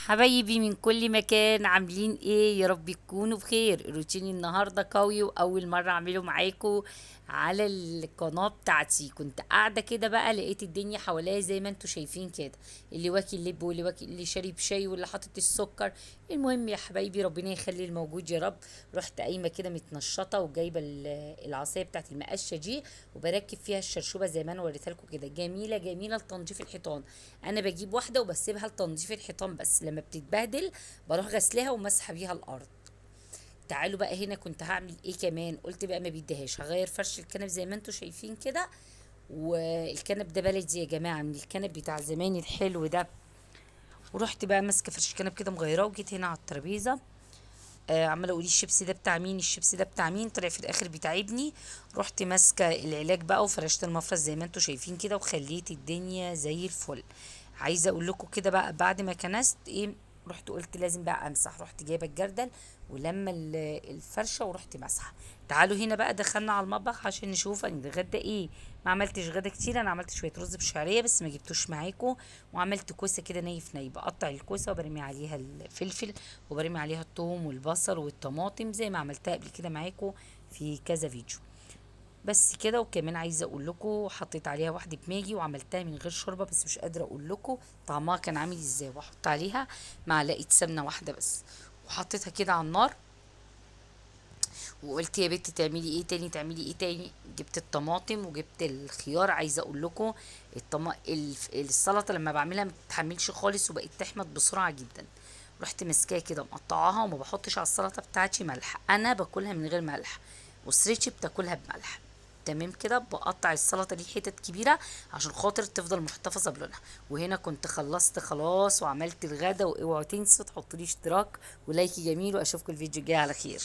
حبايبي من كل مكان عاملين ايه؟ يا رب تكونوا بخير. روتيني النهارده قوي واول مره اعمله معاكم على القناه بتاعتي. كنت قاعده كده بقى لقيت الدنيا حواليا زي ما انتوا شايفين كده، اللي واكل لب واللي واكل اللي شارب شاي واللي حاطط السكر. المهم يا حبايبي ربنا يخلي الموجود يا رب. رحت قايمه كده متنشطه وجايبه العصايه بتاعت المقشه دي وبركب فيها الشرشوبه زي ما انا وريتها لكم كده، جميله جميله لتنظيف الحيطان. انا بجيب واحده وبسيبها لتنظيف الحيطان، بس لما بتتبهدل بروح غسلاها ومسحه بيها الارض. تعالوا بقى هنا كنت هعمل ايه كمان، قلت بقى ما بيديهاش هغير فرش الكنب زي ما انتوا شايفين كده. والكنب ده بلدي يا جماعه، من الكنب بتاع زمان الحلو ده. ورحت بقى ماسكه فرش الكنب كده مغيراه وجيت هنا على الترابيزه. عماله اقول الشيبسي ده بتاع مين، الشيبسي ده بتاع مين، طلع في الاخر بتاع ابني. رحت ماسكه العلاج بقى وفرشت المفرش زي ما انتوا شايفين كده وخليت الدنيا زي الفل. عايزه اقول لكم كده بقى بعد ما كنست ايه، رحت قلت لازم بقى امسح، رحت جايبه الجردل ولما الفرشه ورحت مسحه. تعالوا هنا بقى دخلنا على المطبخ عشان نشوف هنتغدى ايه. ما عملتش غدا كتير، انا عملت شويه رز بشعريه بس ما جبتوش معاكم. وعملت كوسه كده ني بقطع الكوسه وبرمي عليها الفلفل وبرمي عليها الثوم والبصل والطماطم زي ما عملتها قبل كده معاكم في كذا فيديو. بس كده. وكمان عايزه اقول لكم حطيت عليها واحده ماجي وعملتها من غير شوربه، بس مش قادره اقول لكم طعمها كان عامل ازاي. واحط عليها معلقه سمنه واحده بس وحطيتها كده على النار. وقلت يا بنتي تعملي ايه تاني، تعملي ايه تاني. جبت الطماطم وجبت الخيار. عايزه اقول لكم السلطه لما بعملها ما بتتحملش خالص وبقت تحمض بسرعه جدا. رحت ماسكاها كده مقطعاها وما بحطش على السلطه بتاعتي ملح، انا باكلها من غير ملح وسريتش بتاكلها بملح. تمام كده. بقطع السلطه دي حتت كبيره عشان خاطر تفضل محتفظه بلونها. وهنا كنت خلصت خلاص وعملت الغدا. واوعوا تنسوا تحطوا لي اشتراك ولايك جميل، واشوفكم الفيديو الجاي على خير.